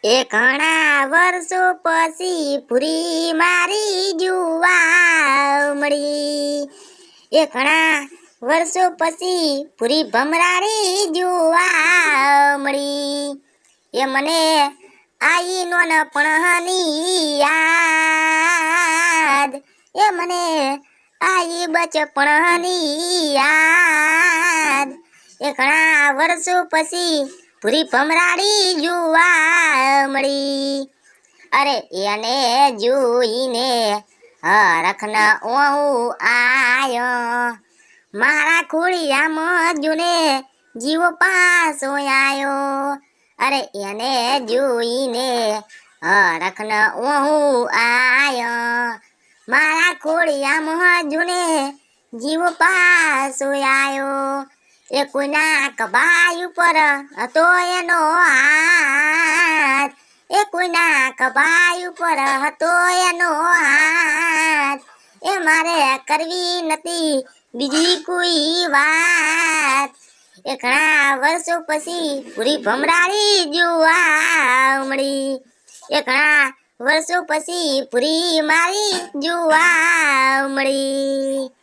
એ ઘણા વર્ષો પછી પૂરી મારી જોવા મળી. એ ઘણા વર્ષો પછી પૂરી ભમરાડી જોવા મળી. એ મને આઈ નોનપણની યાદ. એ મને આઈ બચપણની યાદ. એ ઘણા વર્ષો પછી પૂરી ભમરાડી જોવા મળી. અરે એને જોઈને હરખના હું આયો. મારા ખોડિયામાં જોને જીવો પાસો આયો. અરે એને જોઈને હરખના હું આયો. મારા ખોડિયામાં જોને જીવો પાસો આયો. એ કોઈના કબાઈ ઉપર હતો એનો હાથ. એ કોઈના કબાઈ ઉપર હતો એનો હાથ. એ મારે કરવી નથી બીજી કોઈ વાત. એ ઘણા વર્ષો પછી પૂરી ભમરાડી જોવા મળી. એ ઘણા વર્ષો પછી પૂરી મારી જોવા મળી.